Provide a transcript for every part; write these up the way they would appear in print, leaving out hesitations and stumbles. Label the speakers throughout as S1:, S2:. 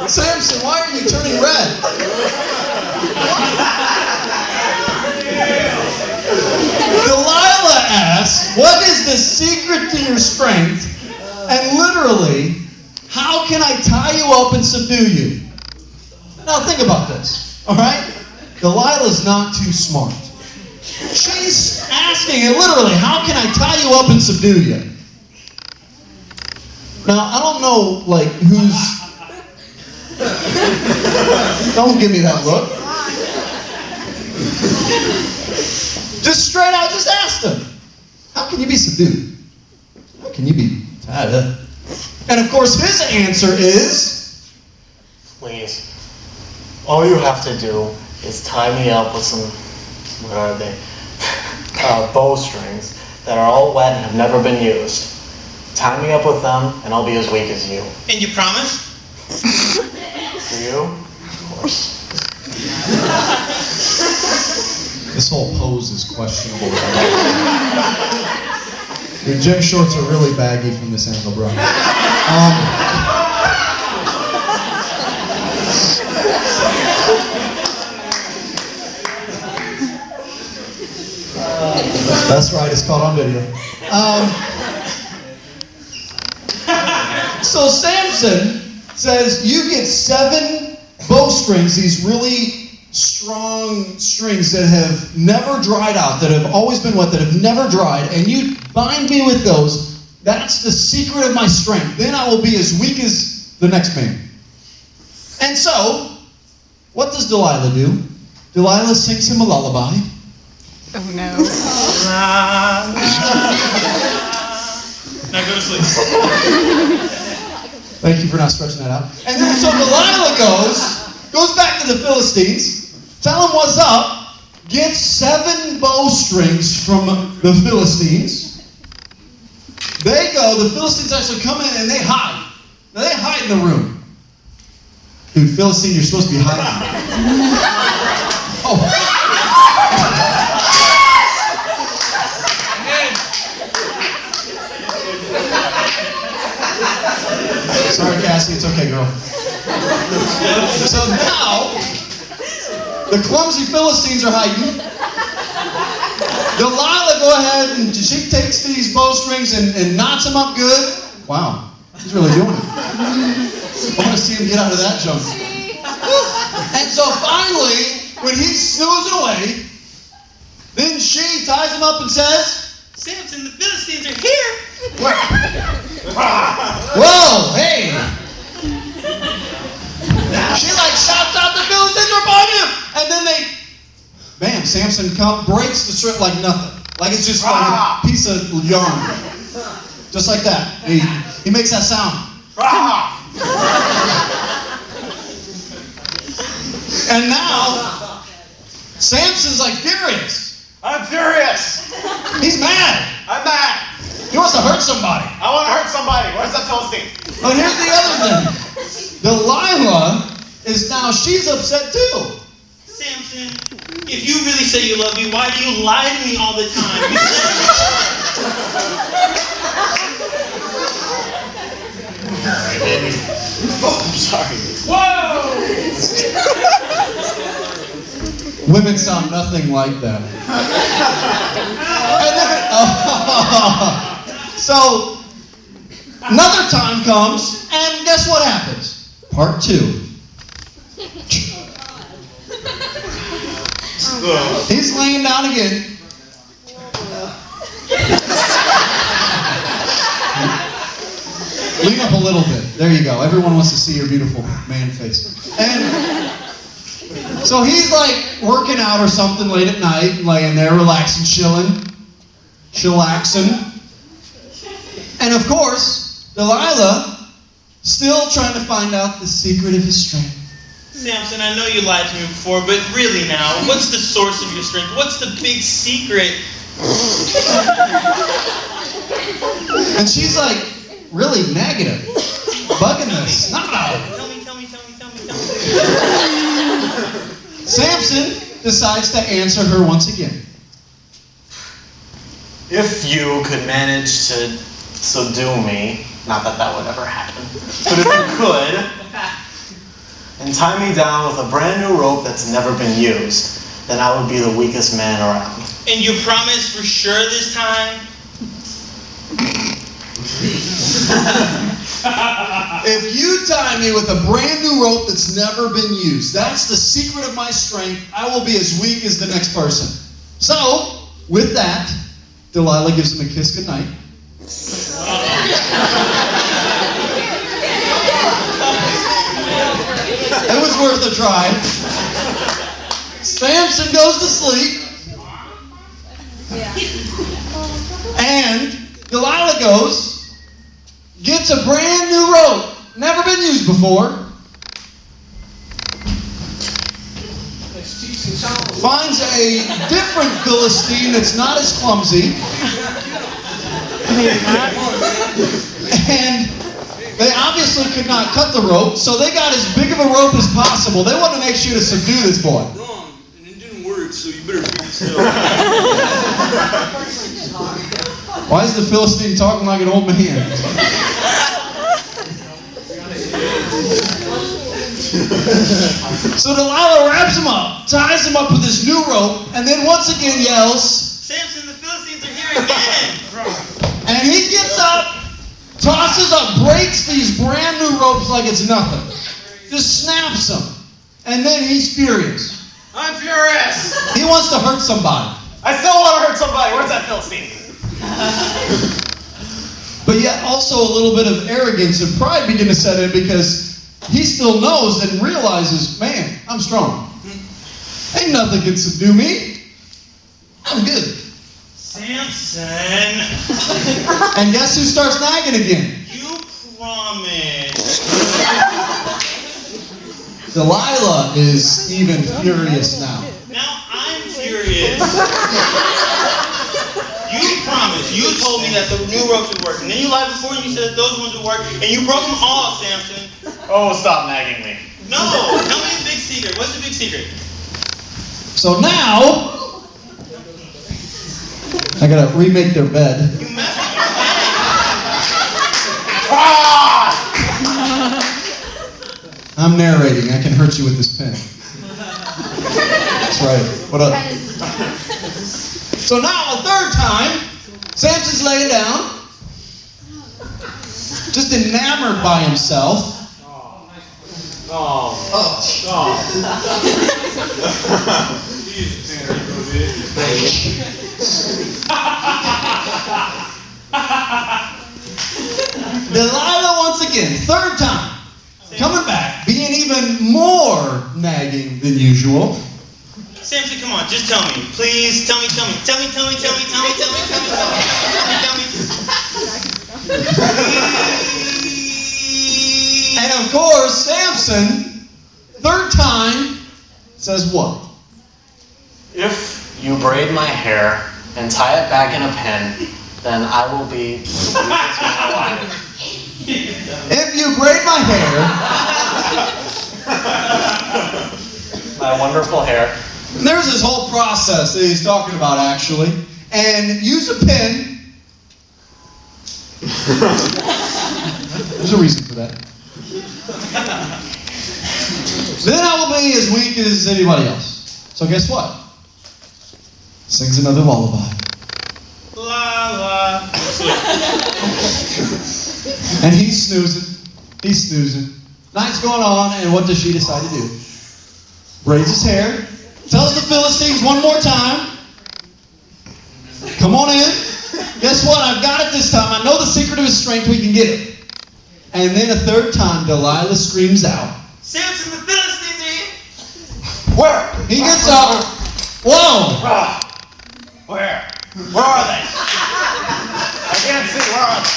S1: Samson, why are you turning red? Delilah asks, what is the secret to your strength? And literally, how can I tie you up and subdue you? Now think about this, all right? Delilah's not too smart. She's asking it literally, how can I tie you up and subdue you? Now, I don't know, like, who's... Don't give me that look. Just straight out, just ask them. How can you be subdued? How can you be tied up? And of course, his answer is...
S2: Please, all you have to do is tie me up with some, what are they? Bowstrings that are all wet and have never been used. Tie me up with them, and I'll be as weak as you.
S3: And you promise?
S2: Do you? Of course.
S1: This whole pose is questionable. Your gym shorts are really baggy from this angle, bro. That's right, it's caught on video. So Samson says, you get 7 bowstrings, these really strong strings that have never dried out, that have always been wet, that have never dried, and you bind me with those. That's the secret of my strength. Then I will be as weak as the next man. And so, what does Delilah do? Delilah sings him a lullaby.
S4: Oh no.
S3: Now go to sleep.
S1: Thank you for not stretching that out. And then so Delilah goes back to the Philistines, tell them what's up, gets 7 bowstrings from the Philistines. They go, the Philistines actually come in and they hide. Now they hide in the room. Dude, Philistine, you're supposed to be hiding. Oh. Sorry, Cassie, it's okay, girl. So now, the clumsy Philistines are hiding. Delilah, go ahead, and she takes these bowstrings and knots them up good. Wow, she's really doing it. I want to see him get out of that junk. And so finally, when he's snoozing away, then she ties him up and says,
S3: Samson, the Philistines are here.
S1: whoa, hey! She like shouts out, the Philistines are upon him! And then bam, Samson breaks the strip like nothing. Like it's just like a piece of yarn. Just like that. He makes that sound. And now, Samson's like furious.
S2: I'm furious.
S1: He's mad.
S2: I'm mad.
S1: He wants to hurt somebody.
S2: I want to hurt somebody. Where's that Philistine?
S1: But here's the other thing. Delilah is now, she's upset too.
S3: Samson, if you really say you love me, why do you lie to me all the time?
S2: Oh, I'm sorry.
S3: Whoa!
S1: Women sound nothing like that. And then, so, another time comes, and guess what happens? Part 2. He's laying down again. Lean up a little bit. There you go. Everyone wants to see your beautiful man face. And so he's like working out or something late at night, laying there, relaxing, chillaxing. And of course, Delilah still trying to find out the secret of his strength.
S3: Samson, I know you lied to me before, but really now, what's the source of your strength? What's the big secret?
S1: And she's like really negative, bugging this. No.
S3: Tell me.
S1: Samson decides to answer her once again.
S2: If you could manage to subdue me, not that that would ever happen, but if you could, and tie me down with a brand new rope that's never been used, then I would be the weakest man around.
S3: And you promise for sure this time?
S1: If you tie me with a brand new rope that's never been used, that's the secret of my strength, I will be as weak as the next person. So, with that, Delilah gives him a kiss goodnight. It was worth a try. Samson goes to sleep. And Delilah goes, gets a brand new rope, never been used before. Finds a different Philistine that's not as clumsy. And they obviously could not cut the rope, so they got as big of a rope as possible. They wanted to make sure to subdue this boy.
S4: Wrong, and it didn't work, so you better figure it out.
S1: Why is the Philistine talking like an old man? So Delilah wraps him up, ties him up with this new rope, and then once again yells,
S3: Samson, the Philistines are here again!
S1: and he gets up, tosses up, breaks these brand new ropes like it's nothing. Just snaps them. And then he's furious.
S4: I'm furious!
S1: He wants to hurt somebody.
S2: I still want to hurt somebody. Where's that Philistine?
S1: But yet also a little bit of arrogance and pride begin to set in because he still knows and realizes, man, I'm strong. Ain't nothing can subdue me. I'm good.
S3: Samson!
S1: And guess who starts nagging again?
S3: You promised.
S1: Delilah is even furious now.
S3: Now I'm furious. You promised. You told me that the new ropes would work. And then you lied before and you said that those ones would work. And you broke them all, Samson.
S2: Oh, stop nagging me.
S3: No! Tell me the big secret. What's the big secret?
S1: So now, I gotta remake their bed.
S3: You messed with your bed.
S2: Ah!
S1: I'm narrating. I can hurt you with this pen. That's right. What up? So now, a third time, Samson's laying down, just enamored by himself. Delilah once again, third time, coming back, being even more nagging than usual.
S3: Samson, come on, just tell me. Please, tell me. Tell me.
S1: And of course, Samson, third time, says what?
S2: If you braid my hair and tie it back in a pin, then I will be the weakest man alive.
S1: If you braid my hair,
S2: My wonderful hair.
S1: and there's this whole process that he's talking about actually, and use a pin. There's a reason for that. Then I will be as weak as anybody else. So guess what? Sings another lullaby.
S3: La la.
S1: And he's snoozing. Night's going on, and what does she decide to do? Braids his hair, tells the Philistines one more time, come on in. Guess what? I've got it this time. I know the secret of his strength. We can get it. And then a third time, Delilah screams out.
S3: Samson, the Philistines are here.
S2: Where?
S1: He gets up. Whoa!
S2: Where? Where are they? I can't see. Where are they?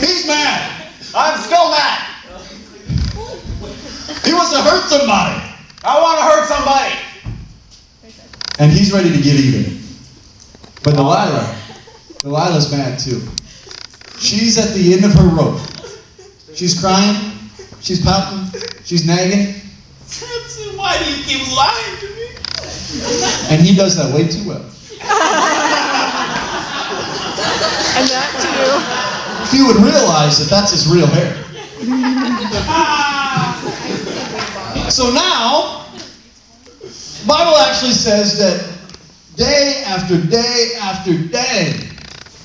S1: He's mad.
S2: I'm still mad.
S1: He wants to hurt somebody.
S2: I want to hurt somebody.
S1: And he's ready to get even. But Delilah's mad too. She's at the end of her rope. She's crying. She's pouting. She's nagging.
S3: Samson, why do you keep lying to me?
S1: And he does that way too well.
S5: And that too.
S1: If you would realize that that's his real hair. So now, the Bible actually says that day after day after day,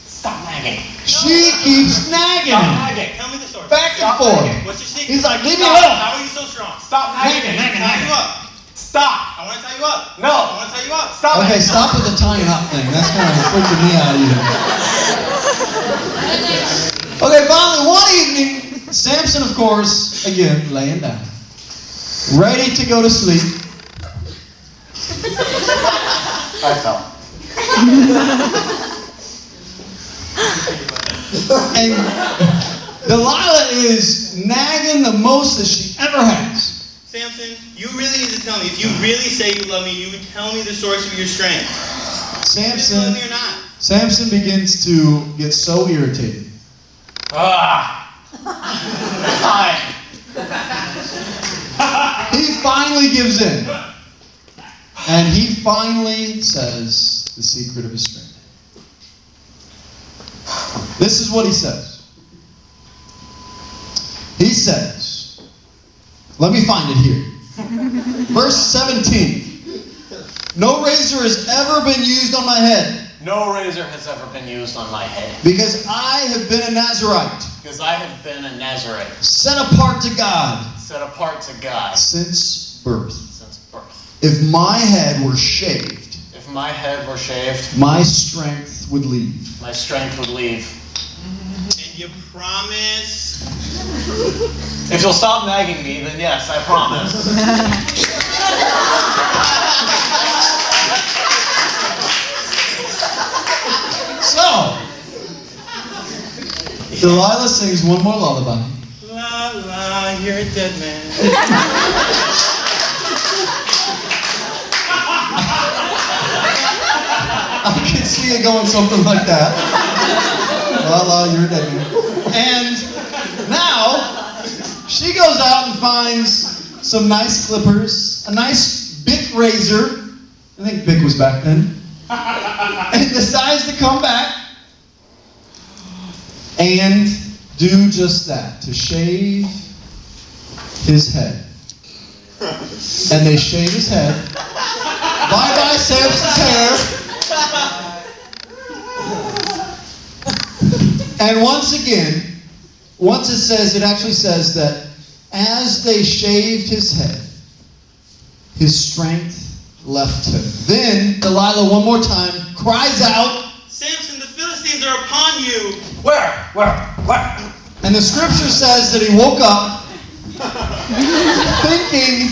S2: Stop nagging.
S1: she keeps nagging
S2: Stop
S1: him.
S2: nagging.
S3: Tell me the story.
S1: Back and
S2: Stop
S1: forth.
S2: nagging.
S3: What's your secret?
S1: He's like, leave me
S3: Stop.
S1: alone.
S3: How are you so strong?
S2: Stop nagging.
S3: Tie you up.
S2: Stop.
S3: I want to tie you up.
S2: No.
S3: I want to tie you up.
S2: Stop.
S1: Okay, stop with the tying up thing. That's kind of freaking me out even. Okay, finally, one evening, Samson, of course, again, laying down, ready to go to sleep.
S2: I fell.
S1: And Delilah is nagging the most that she ever has.
S3: Samson, you really need to tell me. If you really say you love me, you would tell me the source of your strength. Do you love
S1: Samson,
S3: me or not?
S1: Samson begins to get so irritated.
S2: Fine.
S1: He finally gives in. And he finally says the secret of his strength. This is what he says. He says, let me find it here. Verse 17. No razor has ever been used on my head,
S2: No razor has ever been used on my head.
S1: because I have been a Nazirite,
S2: Because I have been a Nazarite.
S1: set apart to God
S2: Set apart to God
S1: since birth.
S2: since birth.
S1: If my head were shaved,
S2: If my head were shaved,
S1: my strength would leave.
S2: my strength would leave.
S3: And you promise?
S2: If you'll stop nagging me, then yes, I promise.
S1: So, Delilah sings one more lullaby.
S3: La la, you're a dead man.
S1: I can see it going something like that. La la, you're a dead man. And now, she goes out and finds some nice clippers, a nice Bic razor. I think Bic was back then. And decides to come back and do just that, to shave his head. And they shave his head. Bye-bye, Samson's hair. And once again, it actually says that as they shaved his head, his strength left him. Then Delilah, one more time, cries out,
S3: Samson, the Philistines are upon you.
S2: Where?
S1: and the scripture says that he woke up thinking,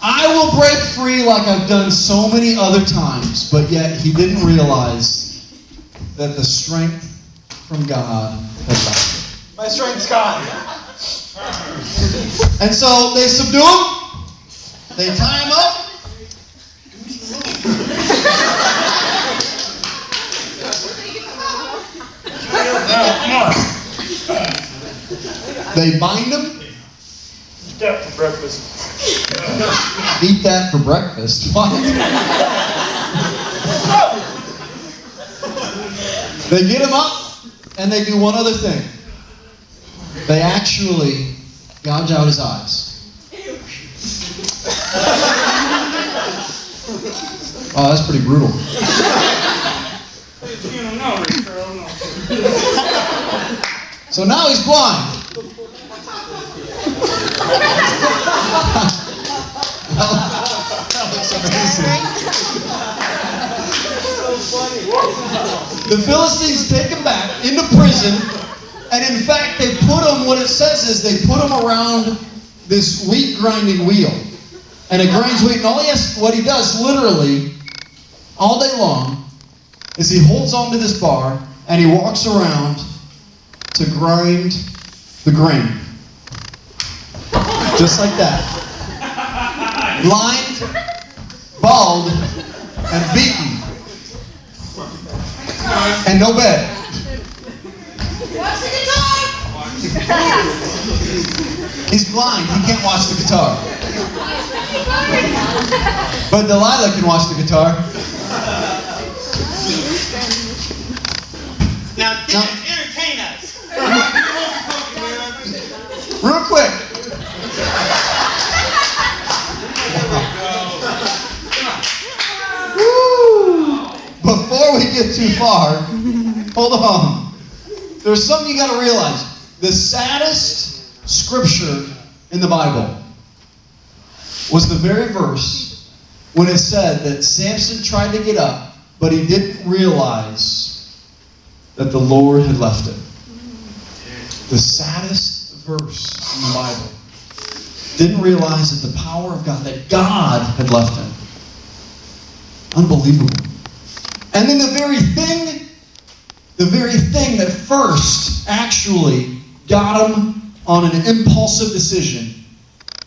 S1: I will break free like I've done so many other times, but yet he didn't realize that the strength from God had left him.
S2: My strength's gone.
S1: And so they subdue him, they tie him up, they bind him,
S2: Death for breakfast.
S1: eat that for breakfast. What? They get him up, and they do one other thing. They actually gouge out his eyes. Oh, that's pretty brutal. So now he's blind. That looks amazing. The Philistines take him back into prison, and in fact, they put him, what it says is they put him around this wheat grinding wheel. And it grinds wheat, and what he does literally all day long is he holds onto this bar and he walks around to grind the grain. Just like that. Blind, bald, and beaten. And no bed.
S5: Watch the guitar!
S1: He's blind, he can't watch the guitar. But Delilah can watch the guitar.
S3: Now, entertain us.
S1: far. Hold on. There's something you got to realize. The saddest scripture in the Bible was the very verse when it said that Samson tried to get up, but he didn't realize that the Lord had left him. The saddest verse in the Bible. Didn't realize that the power of God, that God had left him. Unbelievable. And then the very thing that first actually got him on an impulsive decision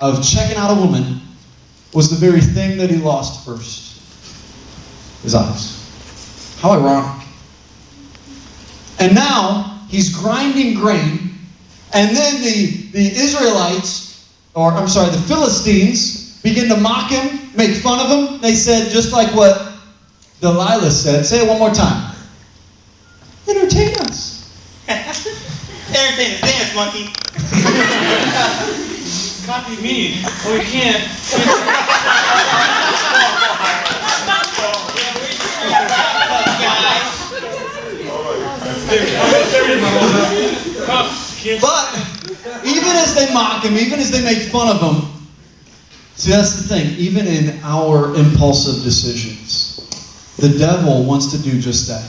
S1: of checking out a woman was the very thing that he lost first. His eyes. How ironic. And now he's grinding grain, and then the Israelites, the Philistines, begin to mock him, make fun of him. They said, just like what Delilah said, say it one more time. Entertain us.
S3: Entertain us, dance, monkey.
S4: Copy me. Oh, you can't.
S1: But even as they mock him, even as they make fun of him, see, that's the thing. Even in our impulsive decisions, the devil wants to do just that.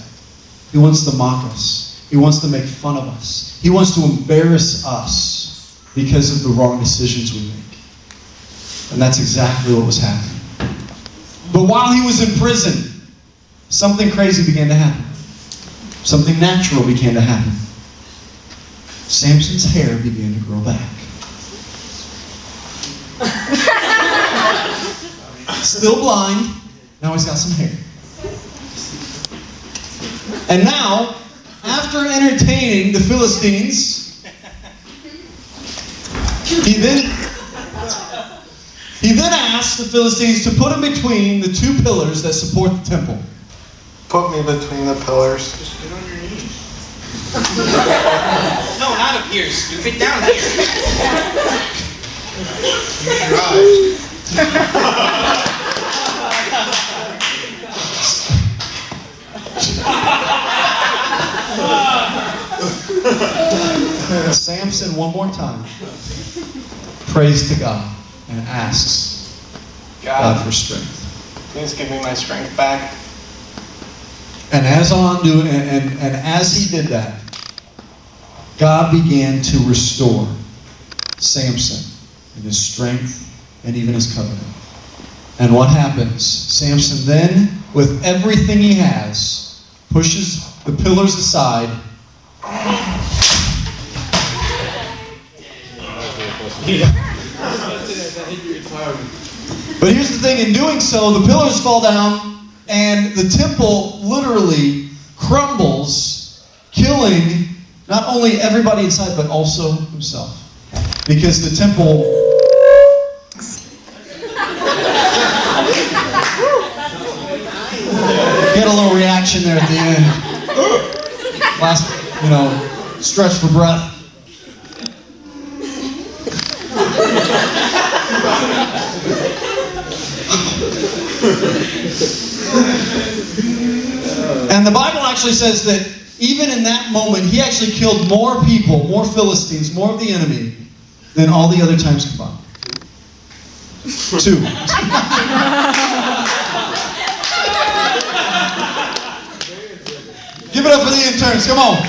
S1: He wants to mock us. He wants to make fun of us. He wants to embarrass us because of the wrong decisions we make. And that's exactly what was happening. But while he was in prison, something crazy began to happen. Something natural began to happen. Samson's hair began to grow back. Still blind, now he's got some hair. And now, after entertaining the Philistines, he then asked the Philistines to put him between the two pillars that support the temple.
S2: Put me between the pillars.
S4: Just get on your knees.
S3: No, not up here, stupid. Down here.
S4: Use your eyes.
S1: Samson, one more time, prays to God and asks God for strength.
S2: Please give me my strength back.
S1: And as he did that, God began to restore Samson and his strength and even his covenant. And what happens? Samson then, with everything he has, pushes the pillars aside. But here's the thing, in doing so, the pillars fall down and the temple literally crumbles, killing not only everybody inside, but also himself. Because the temple... Get a little reaction there at the end. Last, stretch for breath. And the Bible actually says that even in that moment, he actually killed more people, more Philistines, more of the enemy, than all the other times combined. 2. Give it up for the interns, come on.